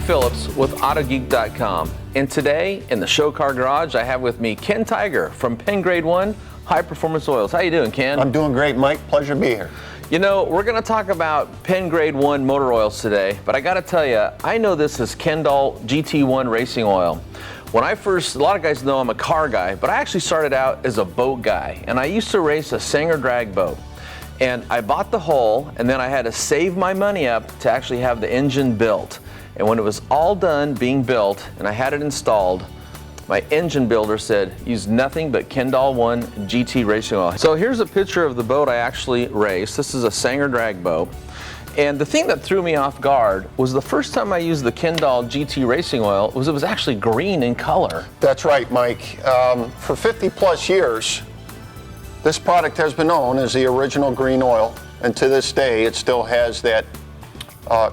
Phillips with Autogeek.com, and today in the Show Car Garage I have with me Ken Tiger from PennGrade 1 High Performance Oils. How you doing, Ken? I'm doing great, Mike. Pleasure to be here. You know, we're going to talk about PennGrade 1 motor oils today, but I got to tell you, I know this as Kendall GT1 racing oil. When I first, a lot of guys know I'm a car guy, but I actually started out as a boat guy, and I used to race a Sanger drag boat. And I bought the hull, and then I had to save my money up to actually have the engine built. And when it was all done being built and I had it installed, my engine builder said, use nothing but Kendall 1 GT racing oil. So here's a picture of the boat I actually raced. This is a Sanger drag boat. And the thing that threw me off guard was the first time I used the Kendall GT racing oil was it was actually green in color. That's right, Mike. For 50 plus years, this product has been known as the original green oil. And to this day, it still has that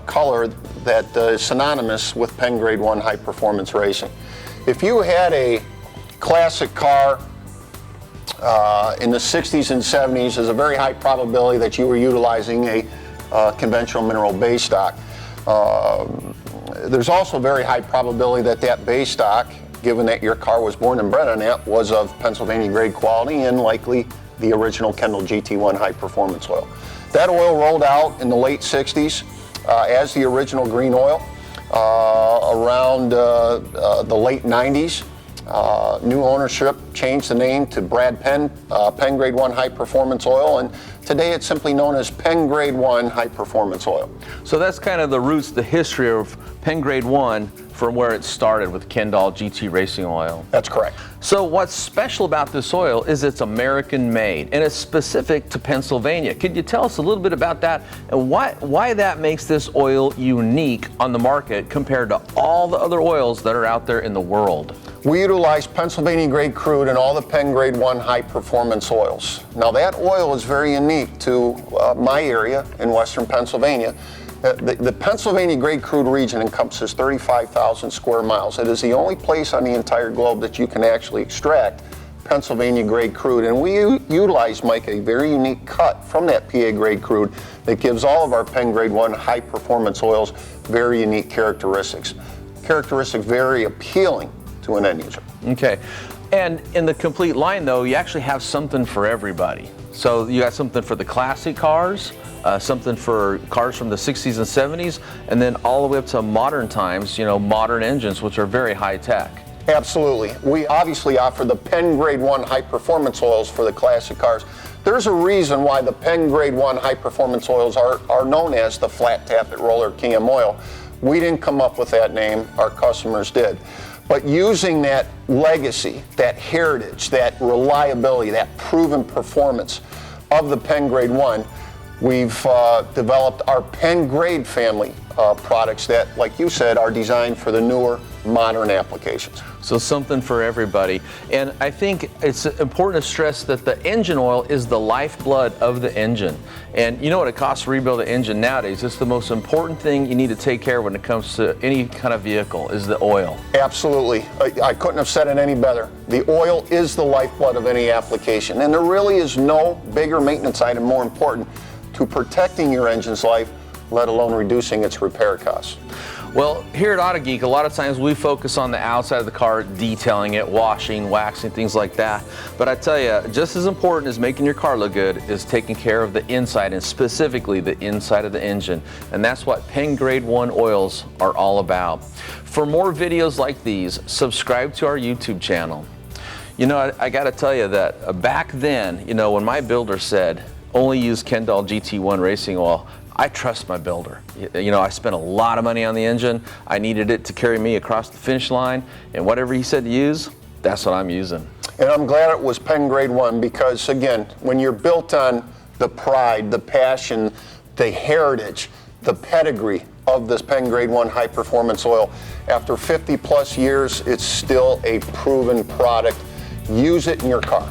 color that is synonymous with PennGrade 1 high performance racing. If you had a classic car in the 60s and 70s, there's a very high probability that you were utilizing a conventional mineral base stock. There's also a very high probability that that base stock, given that your car was born and bred on that, was of Pennsylvania grade quality and likely the original Kendall GT1 high performance oil. That oil rolled out in the late 60s as the original green oil. Around the late 90s, new ownership changed the name to Brad Penn, PennGrade 1 high performance oil, and today it's simply known as PennGrade 1 high performance oil. So that's kind of the roots, the history of PennGrade 1 from where it started with Kendall GT racing oil. That's correct. So what's special about this oil is it's American made and it's specific to Pennsylvania. Could you tell us a little bit about that and why that makes this oil unique on the market compared to all the other oils that are out there in the world? We utilize Pennsylvania grade crude in all the PennGrade 1 high performance oils. Now that oil is very unique to my area in western Pennsylvania. The Pennsylvania grade crude region encompasses 35,000 square miles. It is the only place on the entire globe that you can actually extract Pennsylvania grade crude. And we utilize, Mike, a very unique cut from that PA grade crude that gives all of our PennGrade 1 high performance oils very unique characteristics. Characteristics very appealing to an end user. Okay. And in the complete line though, you actually have something for everybody. So you got something for the classic cars, something for cars from the 60s and 70s, and then all the way up to modern times, you know, modern engines, which are very high tech. Absolutely. We obviously offer the PennGrade 1 high performance oils for the classic cars. There's a reason why the PennGrade 1 high performance oils are known as the flat tappet roller cam oil. We didn't come up with that name, our customers did. But using that legacy, that heritage, that reliability, that proven performance of the PennGrade 1, we've developed our PennGrade family products that, like you said, are designed for the newer, modern applications. So something for everybody. And I think it's important to stress that the engine oil is the lifeblood of the engine. And you know what it costs to rebuild an engine nowadays? It's the most important thing you need to take care of when it comes to any kind of vehicle is the oil. Absolutely. I couldn't have said it any better. The oil is the lifeblood of any application. And there really is no bigger maintenance item more important to protecting your engine's life, let alone reducing its repair costs. Well, here at Autogeek, a lot of times we focus on the outside of the car, detailing it, washing, waxing, things like that. But I tell you, just as important as making your car look good is taking care of the inside, and specifically the inside of the engine. And that's what PennGrade 1 oils are all about. For more videos like these, subscribe to our YouTube channel. You know, I got to tell you that back then, you know, when my builder said, only use Kendall GT1 racing oil, I trust my builder. You know, I spent a lot of money on the engine. I needed it to carry me across the finish line, and whatever he said to use, that's what I'm using. And I'm glad it was PennGrade 1 because, again, when you're built on the pride, the passion, the heritage, the pedigree of this PennGrade 1 high performance oil, after 50 plus years, it's still a proven product. Use it in your car.